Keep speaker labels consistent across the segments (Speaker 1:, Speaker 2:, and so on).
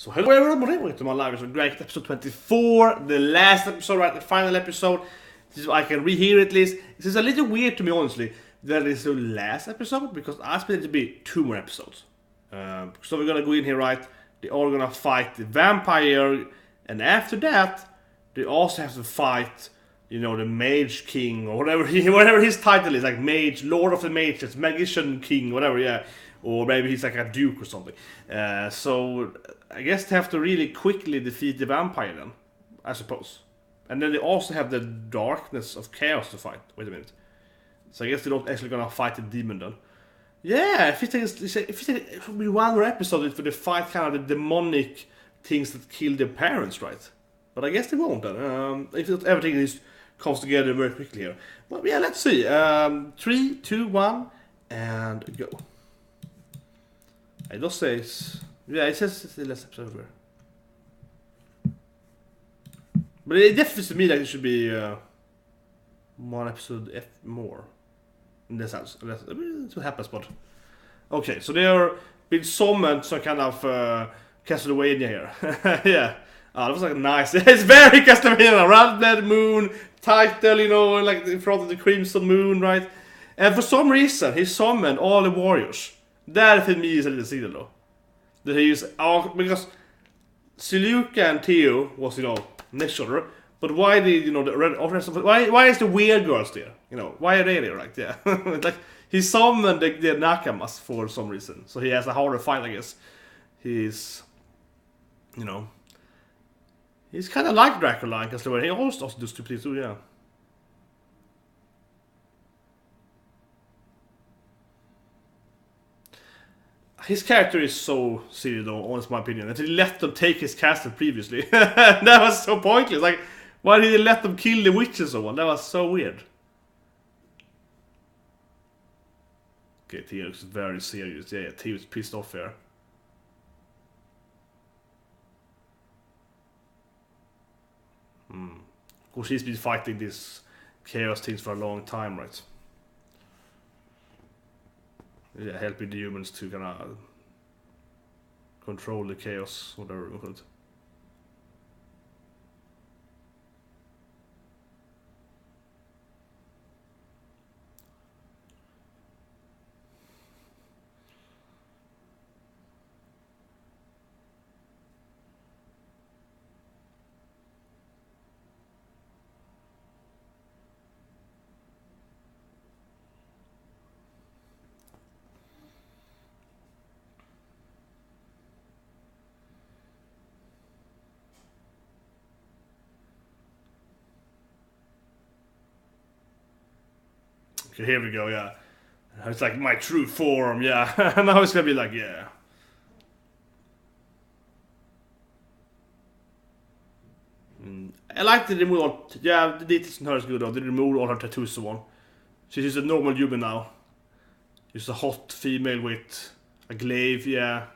Speaker 1: So hello everyone, welcome to my live episode, Grancrest episode 24, the last episode, right, the final episode. This is, I can rehear it at least. This is a little weird to me, honestly, that it's the last episode, because I expected it to be 2 more episodes. So we're gonna go in here, right, they're all gonna fight the vampire, and after that, they also have to fight, you know, the Mage King, or whatever his title is, like Mage, Lord of the Mages, Magician King, whatever, yeah. Or maybe he's like a duke or something. So I guess they have to really quickly defeat the vampire then, I suppose. And then they also have the darkness of chaos to fight. Wait a minute. So I guess they're not actually gonna fight the demon then. Yeah, if you think it would be one more episode for the fight kind of the demonic things that kill their parents, right? But I guess they won't then. If everything comes together very quickly here. But yeah, let's see. 3, 2, 1, and go. It does say, yeah, it says it's the last episode ever. But it definitely to me like it should be 1 episode more. In this house. That's what happens, but okay, so they are being summoned some kind of Castlevania here. Yeah. That was like nice. It's very Castlevania, Red Moon, title, you know, like in front of the Crimson Moon, right? And for some reason he summoned all the warriors. That for me is a little signal though. That he is because Siluka and Theo was, you know, next to her. But why did, you know, the red why is the weird girls there? You know, why are they there, right? Yeah. Like he summoned the Nakamas for some reason. So he has a harder fight, I guess. He's, you know, he's kinda like Dracula because he also does stupid things too, yeah. His character is so silly though, honest my opinion, that he let them take his castle previously. That was so pointless. Like, why did he let them kill the witch and so on? That was so weird. Okay, Theo looks very serious. Yeah, Theo's pissed off here. Of course, he's been fighting these chaos things for a long time, right? Yeah, helping the humans to kind of control the chaos, whatever you call it. Okay, here we go, yeah. It's like my true form, yeah. And now it's gonna be like, yeah. I like the remove all, yeah, the details in her is good though. They removed all her tattoos and so on. She's just a normal human now. She's a hot female with a glaive, yeah.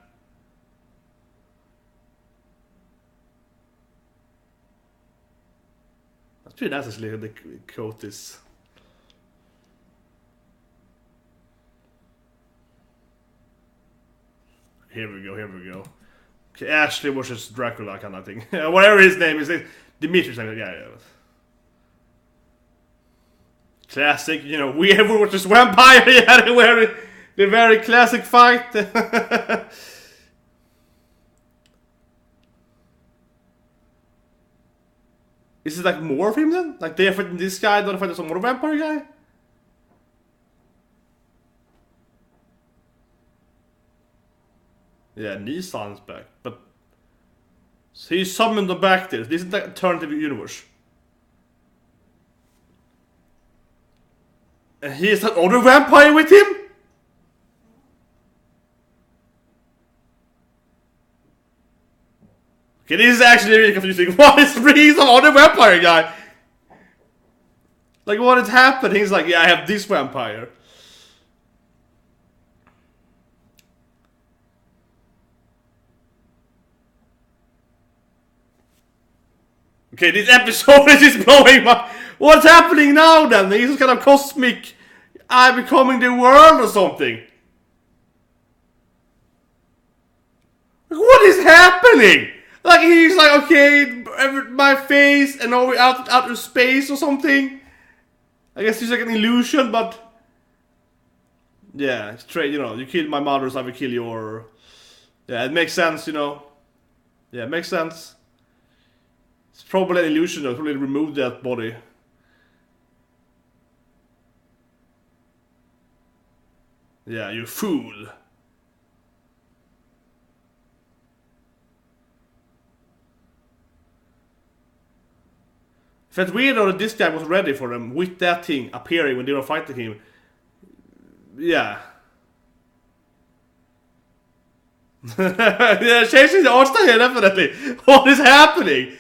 Speaker 1: That's pretty nice actually, the coat is. Here we go. Okay, Ashley versus Dracula kind of thing. Whatever his name is, Dimitri's name, yeah. Classic, you know, we ever versus vampire, yeah, the very classic fight. Is it like more of him then? Like they're fighting this guy, don't fight some more vampire guy? Yeah, Nissan's back, but so he summoned them back there. This is the alternative universe. And he has another vampire with him? Okay, this is actually really confusing. What is he's another vampire guy? Like what is happening? He's like, yeah, I have this vampire. Okay, this episode is just blowing my... What's happening now then? He's kind of cosmic... I'm becoming the world or something. What is happening? Like, he's like, okay, my face, and now we're out outer space or something. I guess it's like an illusion, but yeah, straight, you know, you killed my mother, so I will kill your. Yeah, it makes sense, you know. Yeah, it makes sense. It's probably an illusion, though. Probably remove that body. Yeah, you fool. Felt weird though that this guy was ready for them with that thing appearing when they were fighting him. Yeah. Yeah, changing the art style here, definitely. What is happening?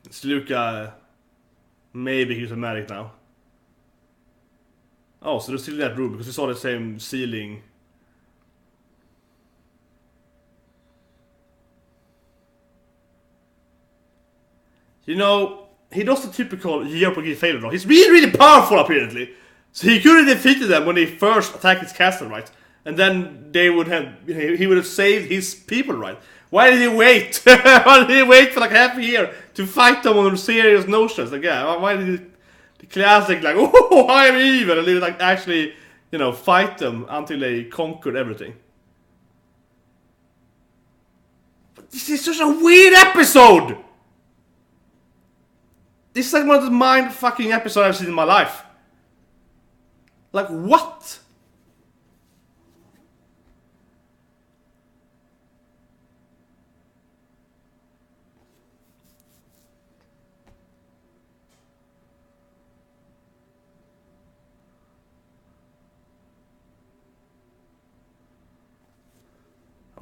Speaker 1: It's Luca. Maybe he's a medic now. Oh, so they're still in that room because we saw the same ceiling. You know, he does the typical JRPG failure though. He's really, really powerful apparently. So he could have defeated them when they first attacked his castle, right? And then they would have, he would have saved his people, right? Why did he wait? Why did he wait for like half a year to fight them on serious notions? Like, yeah, why did he, the classic like, oh, I am evil, and they like actually, you know, fight them until they conquered everything. But this is such a weird episode. This is like one of the mind-fucking episodes I've seen in my life. Like, what?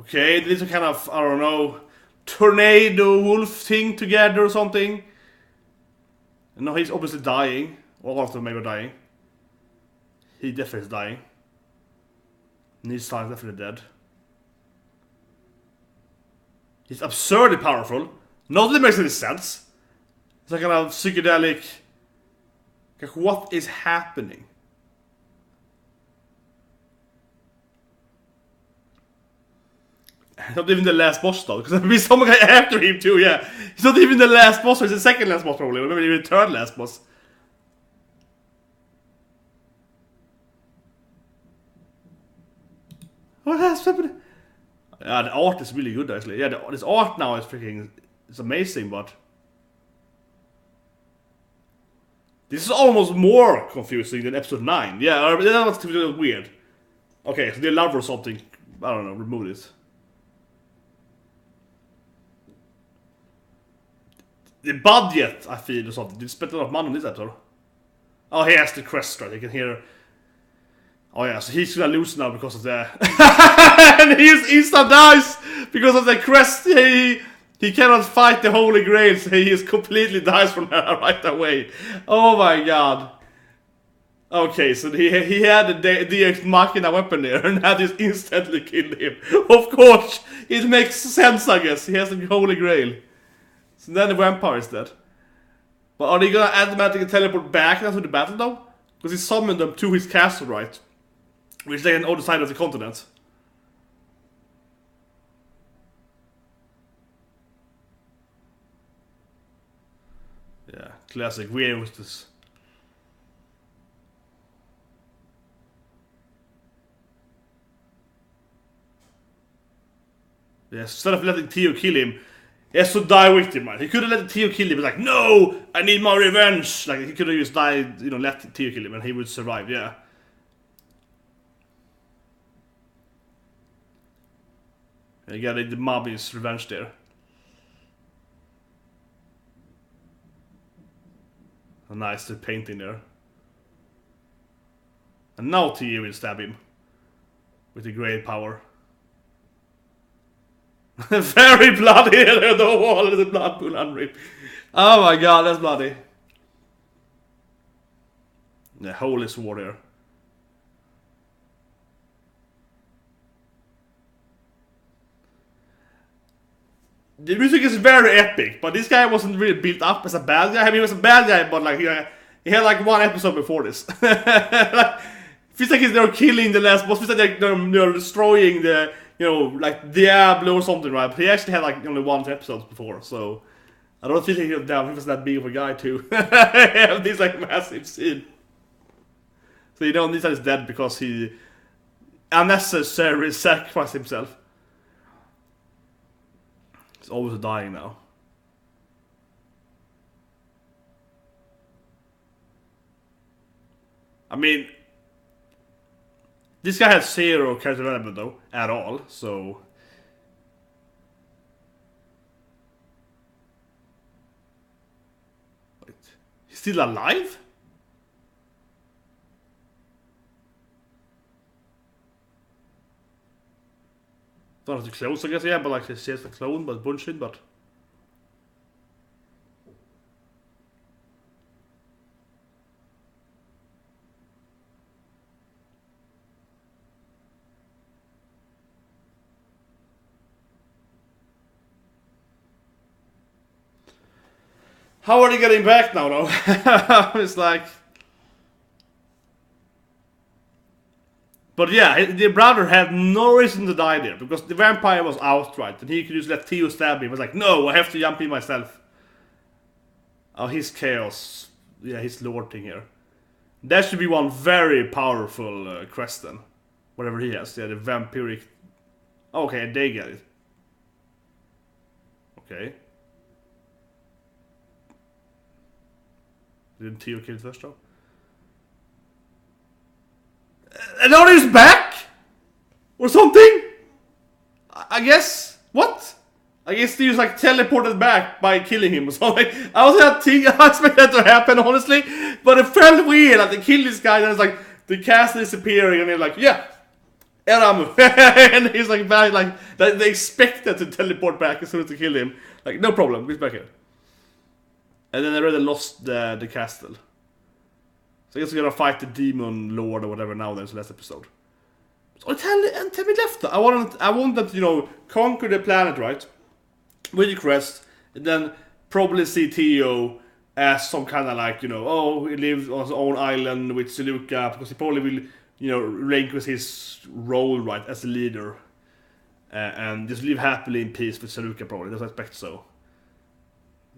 Speaker 1: Okay, this is a kind of, I don't know, tornado wolf thing together or something. No, he's obviously dying. Or all of them maybe are dying. He definitely is dying. Nils is definitely dead. He's absurdly powerful. Not that it makes any sense. It's like kind of psychedelic. Like, what is happening? Not even the last boss though, because there'll be some guy after him too, yeah. He's not even the last boss, he's the second last boss probably, or maybe even the third last boss. What has happened? Yeah, the art is really good actually. Yeah, this art now is freaking, it's amazing, but this is almost more confusing than episode 9. Yeah, that was weird. Okay, so they love or something. I don't know, remove this. The budget, I feel, or something. They spent a lot of money on this episode. Oh, he has the crest, right? You can hear. Oh, yeah, so he's gonna lose now because of the. And he's instant dies because of the crest. He cannot fight the Holy Grail, so he is completely dies from her right away. Oh my god. Okay, so he had the DX Machina weapon there, and that is instantly killed him. Of course, it makes sense, I guess. He has the Holy Grail. So then the vampire is dead. But are they gonna automatically teleport back after the battle though? Because he summoned them to his castle, right? Which they on the other side of the continent. Yeah, classic. Weird with this. Yeah, instead of letting Theo kill him, he has to die with him, man. He could have let Theo kill him, but like, no, I need my revenge. Like, he could have just died, you know, let Theo kill him, and he would survive. Yeah. And you got the mobby's revenge there. A nice painting there. And now Theo will stab him with the great power. Very bloody, the wall of the blood pool unreal. Oh my god, that's bloody. The holy sword here. The music is very epic, but this guy wasn't really built up as a bad guy. I mean, he was a bad guy, but like he had like one episode before this. Like, feels like they're killing the last boss. Feels like they're destroying the, like Diablo or something, right? But he actually had like only one episode before, so I don't feel like he was that big of a guy to have this like massive scene. So this guy is dead because he unnecessarily sacrificed himself. He's always dying now. I mean, this guy has 0 character development though, at all, so... Wait, he's still alive? Don't have to close, I guess, yeah, but like, he says the clone, but bullshit, but... How are they getting back now, though? It's like... But yeah, the brother had no reason to die there, because the vampire was out, right? And he could just let Theo stab him. He was like, no, I have to jump in myself. Oh, he's chaos. Yeah, he's lording here. That should be one very powerful crest then. Whatever he has. Yeah, the vampiric... Okay, they get it. Okay. Didn't Theo kill it first though? And now he's back? Or something? I guess. What? I guess Theo's like teleported back by killing him or something. I expected that to happen, honestly. But it felt weird. Like they kill this guy and it's like the cast disappearing and they're like, yeah. Eramu. And he's like back, like they expected to teleport back as soon as they kill him. Like, no problem, he's back here. And then they already lost the castle. So I guess we're gonna fight the demon lord or whatever now then, so last episode. So tell me left. I want them to, conquer the planet, right? With the crest, and then probably see Theo as some kind of like, oh, he lives on his own island with Seluka, because he probably will, relinquish his role, right, as a leader. And just live happily in peace with Seluka, probably. That's what I expect so.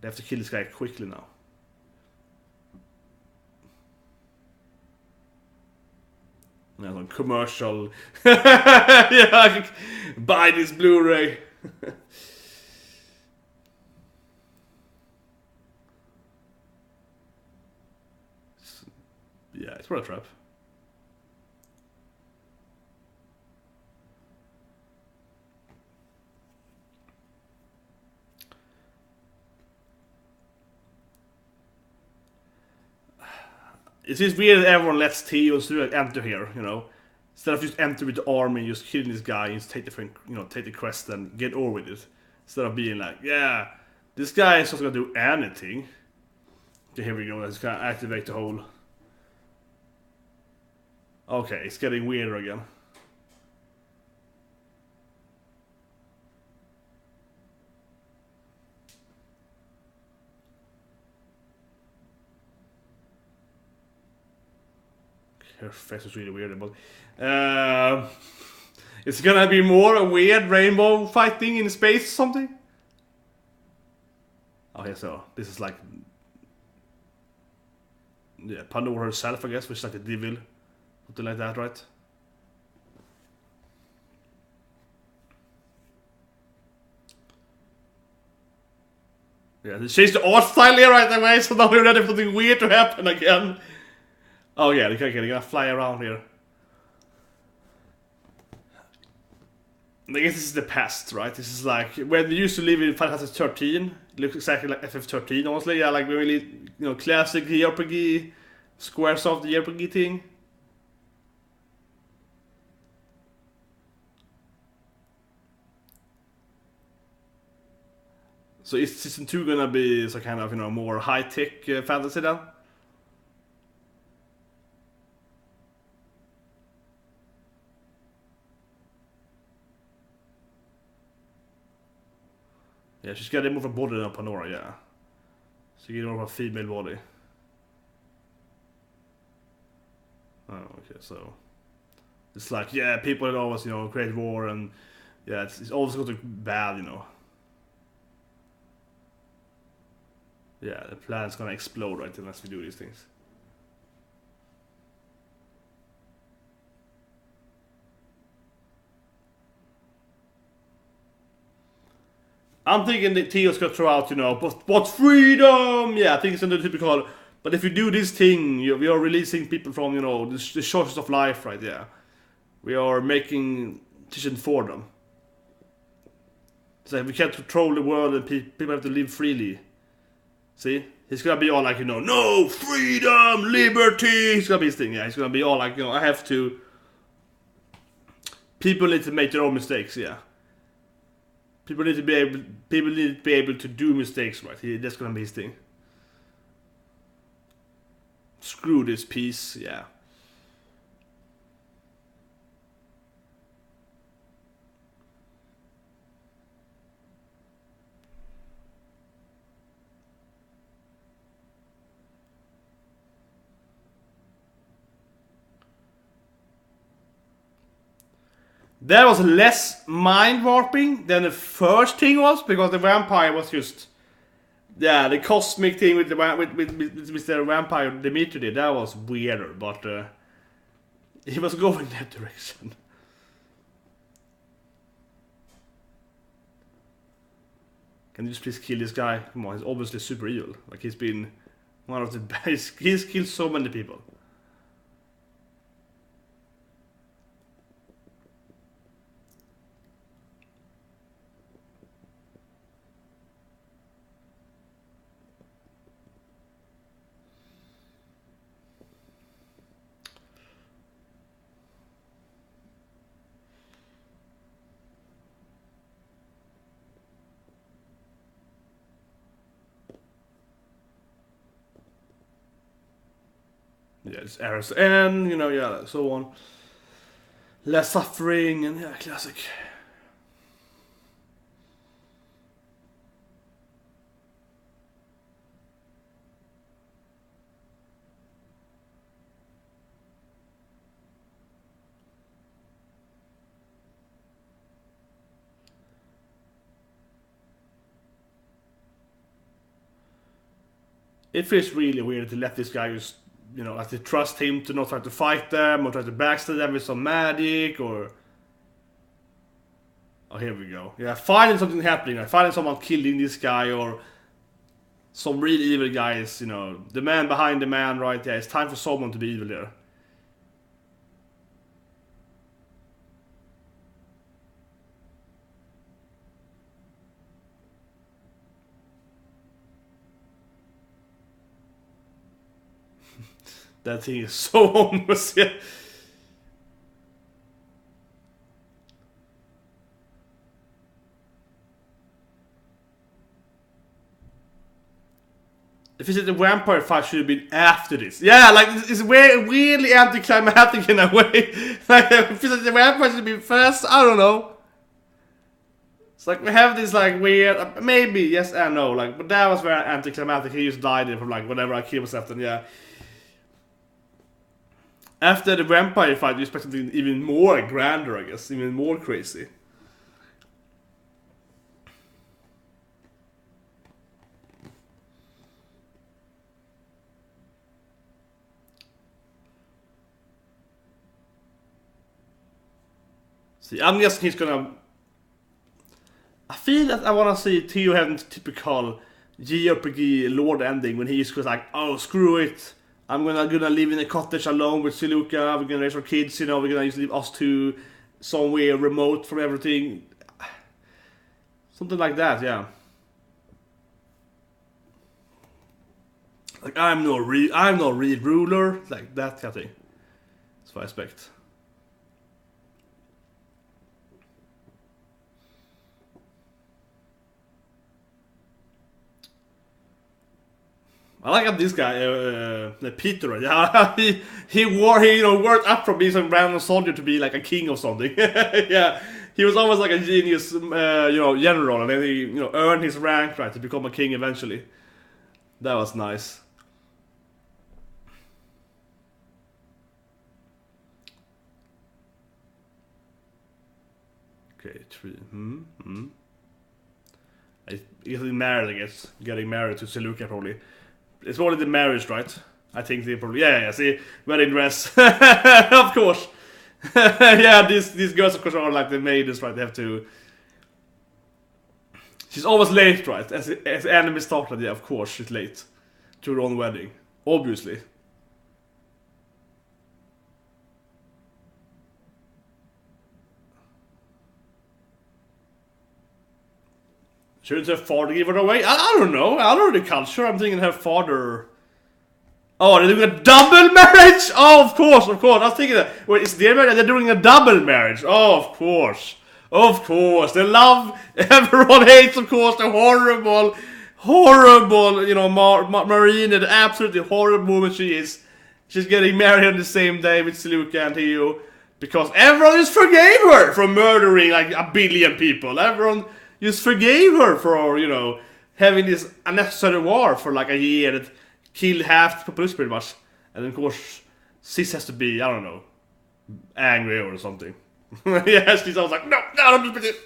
Speaker 1: They have to kill this guy quickly now. Yeah, some commercial. Yeah, buy this Blu-ray. Yeah, it's for a trap. It's just weird that everyone lets Theo enter here, Instead of just enter with the army, just killing this guy, and just take the quest and get over with it. Instead of being like, yeah, this guy is not gonna do anything. Okay, here we go, let's gonna activate the whole... Okay, it's getting weirder again. Her face is really weird, but it's gonna be more a weird rainbow fighting in space or something. Okay, so this is like, yeah, Pandora herself, I guess, which is like a devil, something like that, right? Yeah, they changed the art style here right away, so now we're ready for something weird to happen again. Oh yeah, they're gonna fly around here. I guess this is the past, right? This is like when we used to live in Final Fantasy 13. It looks exactly like FF13, honestly. Yeah, like really, classic JRPG, Squaresoft JRPG thing. So is season 2 gonna be some kind of, more high-tech fantasy then? Yeah, she's got more of a body than Pandora, yeah. So you get more of a female body. Oh, okay, so... It's like, yeah, people always, create war, and yeah, it's always going to be bad, Yeah, the planet's gonna explode right unless we do these things. I'm thinking that Tio's gonna throw out, but freedom! Yeah, I think it's gonna typical. But if you do this thing, we are releasing people from, the shortest of life, right? Yeah. We are making decisions for them. So we can't control the world and people have to live freely. See? He's gonna be all like, no, freedom, liberty! He's gonna be his thing, yeah. He's gonna be all like, I have to... People need to make their own mistakes, yeah. People need to be able to do mistakes, right? That's gonna be his thing. Screw this piece, yeah. That was less mind warping than the first thing was, because the vampire was just, yeah, the cosmic thing with the vampire Dimitri did, that was weirder, but he was going that direction. Can you just please kill this guy? Come on, he's obviously super evil. Like, he's been one of the best. He's killed so many people. Yeah, it's errors and, yeah, so on. Less suffering, and yeah, classic. It feels really weird to let this guy just, like to trust him to not try to fight them or try to backstab them with some magic or... Oh, here we go. Yeah, finding something happening. Like finding someone killing this guy or some really evil guys, the man behind the man, right? Yeah, it's time for someone to be evil there. That thing is so homeless, yeah. If it's the vampire fight should have been after this. Yeah, like it's weirdly anti-climatic in a way. Like if it's the vampire should be first, I don't know. It's like we have this like weird, maybe yes and no, like, but that was very anti-climatic. He just died from like whatever I killed myself, and yeah. After the vampire fight, you expect something even more grander, I guess, even more crazy. See, I'm guessing he's gonna... I feel that I wanna see Theo having typical JRPG Lord ending when he's just like, oh, screw it. I'm gonna live in a cottage alone with Siluka, we're gonna raise our kids, we're gonna just leave us two somewhere remote from everything. Something like that, yeah. Like, I'm no real ruler, like that kind of thing. That's what I expect. I like how this guy, Peter, yeah, he worked up from being some random soldier to be like a king or something. Yeah, he was almost like a genius, general, and then he, earned his rank, right, to become a king eventually. That was nice. Okay, 3. Getting married, I guess. Getting married to Seluka, probably. It's only the marriage, right? I think they probably... Yeah, see? Wedding dress. Of course. Yeah, these girls, of course, are like the maidens, right? They have to... She's always late, right? As anime started, yeah, of course, she's late. To her own wedding. Obviously. Shouldn't her father give her away? I don't know. I don't know the culture. I'm thinking her father... Oh, they're doing a double marriage? Oh, of course. I was thinking that. Wait, it's their marriage? They're doing a double marriage. Oh, of course. Of course. They love... Everyone hates, of course, the horrible, you know, Marina, the absolutely horrible woman she is. She's getting married on the same day with Seluka and Hio. Because everyone just forgave her for murdering like 1 billion people. Everyone... just forgave her for, you know, having this unnecessary war for like a year that killed half the population pretty much. And of course, Sis has to be, I don't know, angry or something. Yeah, she's always like, no, don't do it.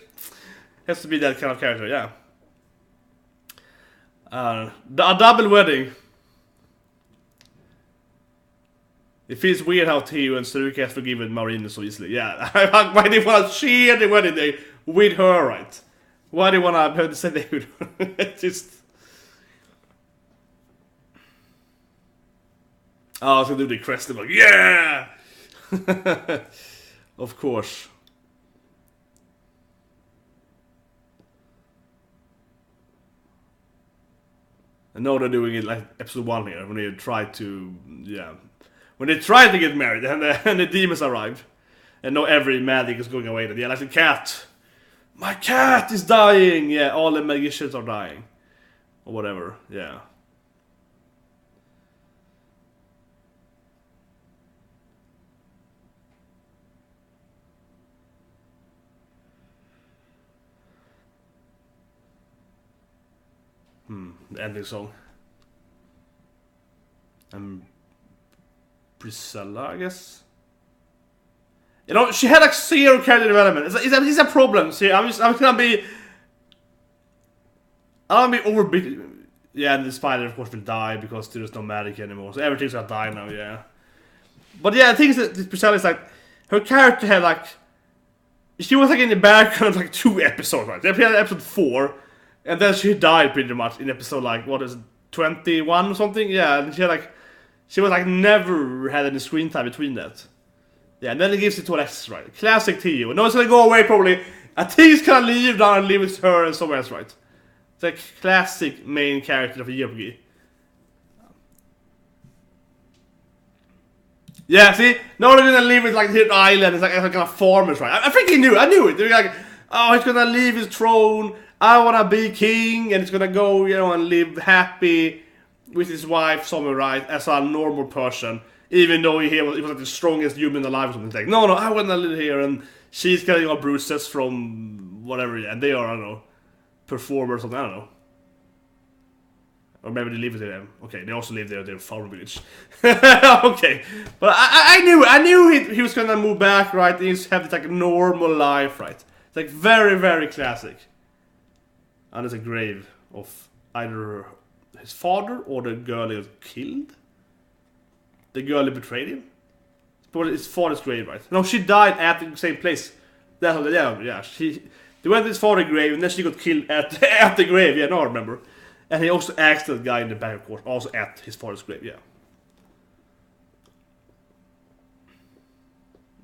Speaker 1: Has to be that kind of character, yeah. A double wedding. It feels weird how Theo and Seruka has forgiven Marina so easily. Yeah, why they want to share the wedding day with her, right? Why do you want to have the same day with her? It's just... Oh, I was going to do the crest. Like, yeah! Of course. And now they're doing it like episode 1 here, when they tried to... Yeah. When they tried to get married, and the demons arrived. And now every magic is going away. Yeah, like the cat. My cat is dying! Yeah, all the magicians are dying. Or whatever, yeah. The ending song. Priscilla, I guess? You know, she had like 0 character development. It's a problem. See, I'm gonna be overbeat. Yeah, and the spider, of course, will die because there's no magic anymore. So everything's gonna die now, yeah. But yeah, the thing is that Priscilla is like... Her character had like... She was like in the background like 2 episodes, right? They had episode 4. And then she died pretty much in episode like, what is it, 21 or something? Yeah, and she was like never had any screen time between that. Yeah, and then it gives it to Alexis, right? Classic Theo. No, it's gonna go away probably. I think he's gonna leave down and leave with her and somewhere else, right? It's like classic main character of a JRPG. Yeah, see? Now they're gonna leave it like the island. It's like kind of farmers, right? I freaking knew. I knew it. They're like, oh, he's gonna leave his throne. I wanna be king, and he's gonna go, you know, and live happy with his wife somewhere, right? As a normal person. Even though he was like the strongest human alive or something. It's like, no, I wanna live here, and she's getting all bruises from whatever, and they are, I don't know, performers or something, I don't know. Or maybe they live with them. Okay, they also live there, their farm village. Okay, but I knew he was gonna move back, right? He used to have this like normal life, right? It's like very, very classic. And there's a grave of either his father or the girl he was killed. The girl who betrayed him. But his father's grave, right? No, she died at the same place. That's what, yeah. They went to his father's grave and then she got killed at the grave. Yeah, no, I remember. And he also asked that guy in the back, of course, also at his father's grave. Yeah.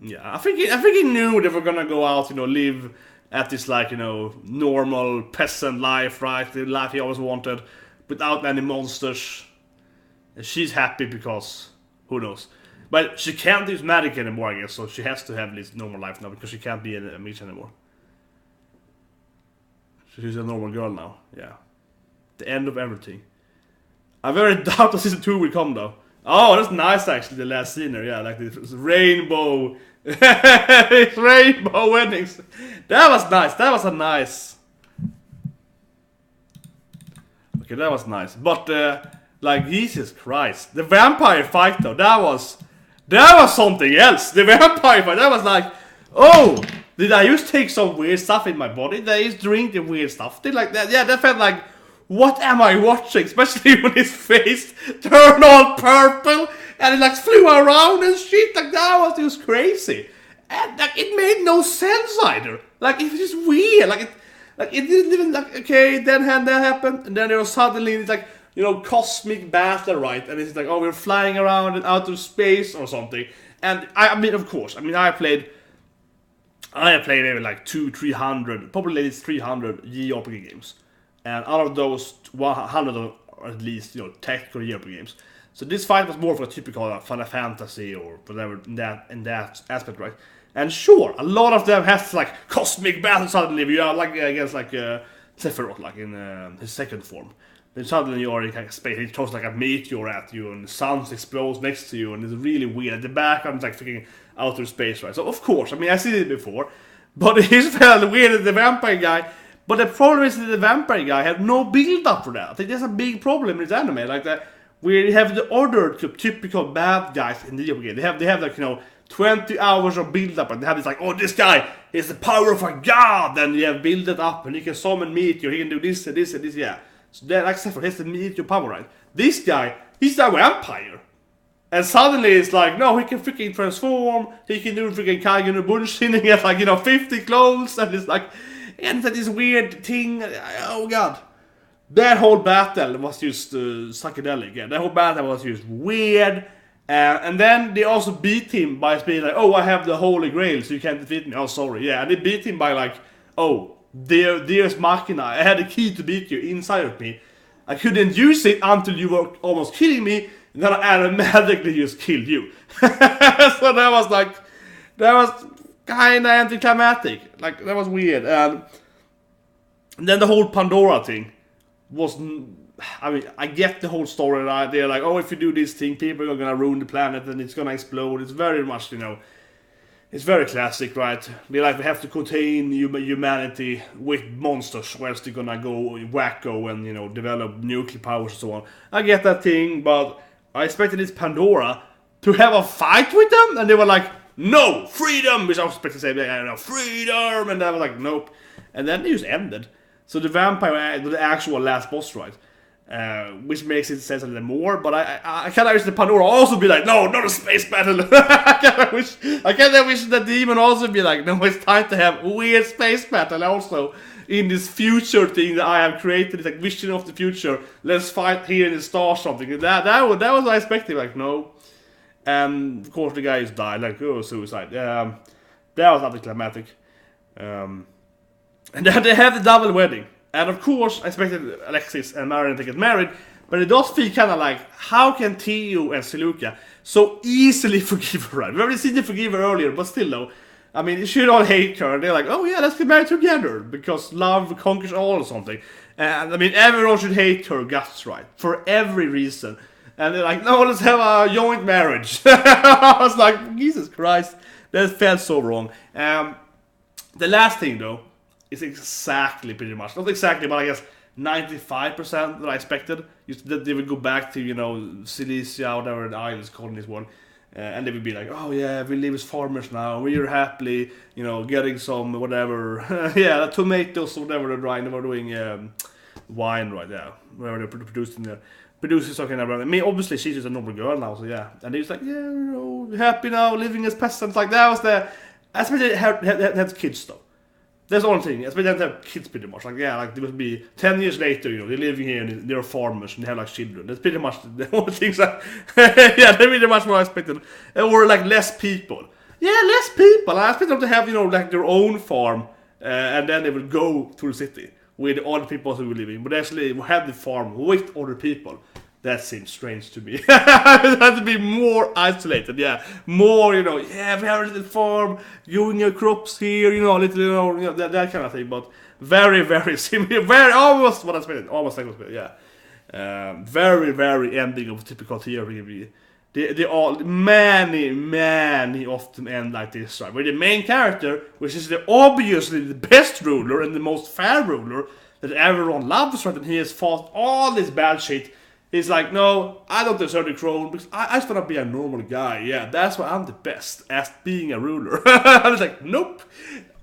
Speaker 1: Yeah, I think he knew they were gonna go out, you know, live at this like, you know, normal peasant life, right? The life he always wanted, without any monsters. And she's happy because, who knows? But she can't use magic anymore, I guess, so she has to have this normal life now because she can't be a mage anymore. She's a normal girl now, yeah. The end of everything. I very doubt that season 2 will come though. Oh, that's nice actually, the last scene there, yeah, like this rainbow. It's rainbow weddings. That was nice, that was a nice. Okay, that was nice. But like, Jesus Christ. The vampire fight though, that was something else. The vampire fight, that was like, oh, Did I just take some weird stuff in my body? Did I just drink the weird stuff? Did like that? Yeah, that felt like, what am I watching? Especially when his face turned all purple and it like flew around and shit. Like that was just crazy. And like it made no sense either. Like it was just weird. Like it didn't even like okay. Then that happened, and then there was suddenly it's like cosmic battle, right? And it's like oh we're flying around in outer space or something. And I mean of course I played maybe like 200-300, probably at least 300 JRPG games. And out of those, 100 are at least, technical JRPG games. So this fight was more of a typical Final Fantasy or whatever in that aspect, right? And sure, a lot of them has like cosmic battle suddenly. You are like against like Sephiroth, like in his second form. Then suddenly you are in kind of space. He throws like a meteor at you, and the sun explodes next to you, and it's really weird. The background is like freaking outer space, right? So of course, I mean I seen it before, but it just felt weird that the vampire guy. But the problem is that the vampire guy had no build up for that. I think that's a big problem in this anime, like that. We have the other typical bad guys in the game. They have like 20 hours of build up, and they have this like, oh this guy is the power of a god, and you have built it up, and he can summon meteor, he can do this and this and this, yeah. So then like Sephiroth has the meteor power, right? This guy, he's a vampire. And suddenly it's like, no, he can freaking transform, he can do freaking Kagen and Bunshin, he has like 50 clones, and it's like. And that this weird thing, oh god. That whole battle was just psychedelic, yeah. That whole battle was just weird. And then they also beat him by being like, oh, I have the Holy Grail, so you can't defeat me. Oh, sorry, yeah. And they beat him by like, oh, Deus Machina, I had a key to beat you inside of me. I couldn't use it until you were almost killing me, and then I automatically just killed you. So that was like, kinda anti-climatic. Like that was weird. And then the whole Pandora thing was, I mean, I get the whole story, right? They're like, oh, if you do this thing, people are gonna ruin the planet and it's gonna explode. It's very much, it's very classic, right? They're like, we have to contain humanity with monsters, whereas they're gonna go wacko and, develop nuclear powers and so on. I get that thing, but I expected this Pandora to have a fight with them, and they were like, no, freedom! Which I was expecting to say, freedom! And I was like, nope. And then it just ended. So the vampire, the actual last boss fight, which makes it sense a little more, but I kind of wish the Pandora also be like, no, not a space battle! I kind of wish the demon also be like, no, it's time to have a weird space battle also. In this future thing that I have created, it's like vision of the future, let's fight here in the stars something. That was what I expected, like, no. And of course the guy just died, like suicide. That was anti-climatic. And then they have the double wedding. And of course I expected Alexis and Marion to get married, but it does feel kind of like, how can Theo and Seleucia so easily forgive her, right? We've already seen them forgive her earlier, but still though. I mean, you should all hate her. They're like, oh yeah, let's get married together, because love conquers all or something. And I mean, everyone should hate her guts, right? For every reason. And they're like, no, let's have a joint marriage. I was like, Jesus Christ, that felt so wrong. The last thing, though, is exactly pretty much, not exactly, but I guess 95% that I expected. That they would go back to, Cilicia, whatever the island is called in this one. And they would be like, oh yeah, we live as farmers now, we're happily, getting some, whatever, yeah, tomatoes or whatever they're drying, they were doing wine right now, whatever they're producing there. Producing something around. I mean, obviously she's just a normal girl now, so yeah. And he's like, yeah, happy now, living as peasants. Like that was the. I expect they had kids though. That's the only thing. I expect they have kids pretty much. Like yeah, like they would be 10 years later. They're living here and they're farmers and they have like children. That's pretty much the only things. Yeah, they're pretty much what I expected. Or like less people. Yeah, less people. I expect them to have like their own farm, and then they would go to the city with other people who were living, but actually we had the farm with other people. That seems strange to me. It had to be more isolated, yeah. More, yeah, we have a little farm, growing your crops here, little, that kind of thing. But very, very similar, very almost what I expected, almost like what I expected, yeah. Very, very ending of typical TRPG. They all, many often end like this, right? Where the main character, which is obviously the best ruler and the most fair ruler that everyone loves, right? And he has fought all this bad shit. He's like, no, I don't deserve the throne because I just want to be a normal guy. Yeah, that's why I'm the best at being a ruler. I was like, nope.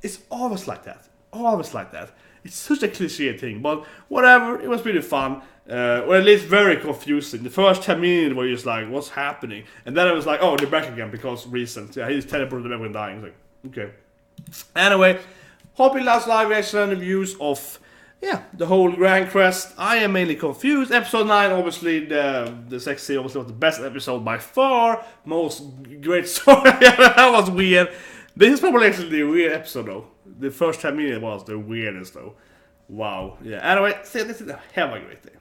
Speaker 1: It's always like that. Always like that. It's such a cliche thing, but whatever, it was really fun. Or at least very confusing. The first 10 minutes were just like, what's happening? And then I was like, oh, they're back again because reasons. Yeah, he just teleported them when dying. It's like, okay. Anyway, hope you last live reaction and reviews of the whole Grancrest. I am mainly confused. Episode 9, obviously, the sex scene obviously was the best episode by far. Most great story. That was weird. This is probably actually the weird episode though. The first 10 minutes was the weirdest though. Wow. Yeah. Anyway, see you next time. Have a great day.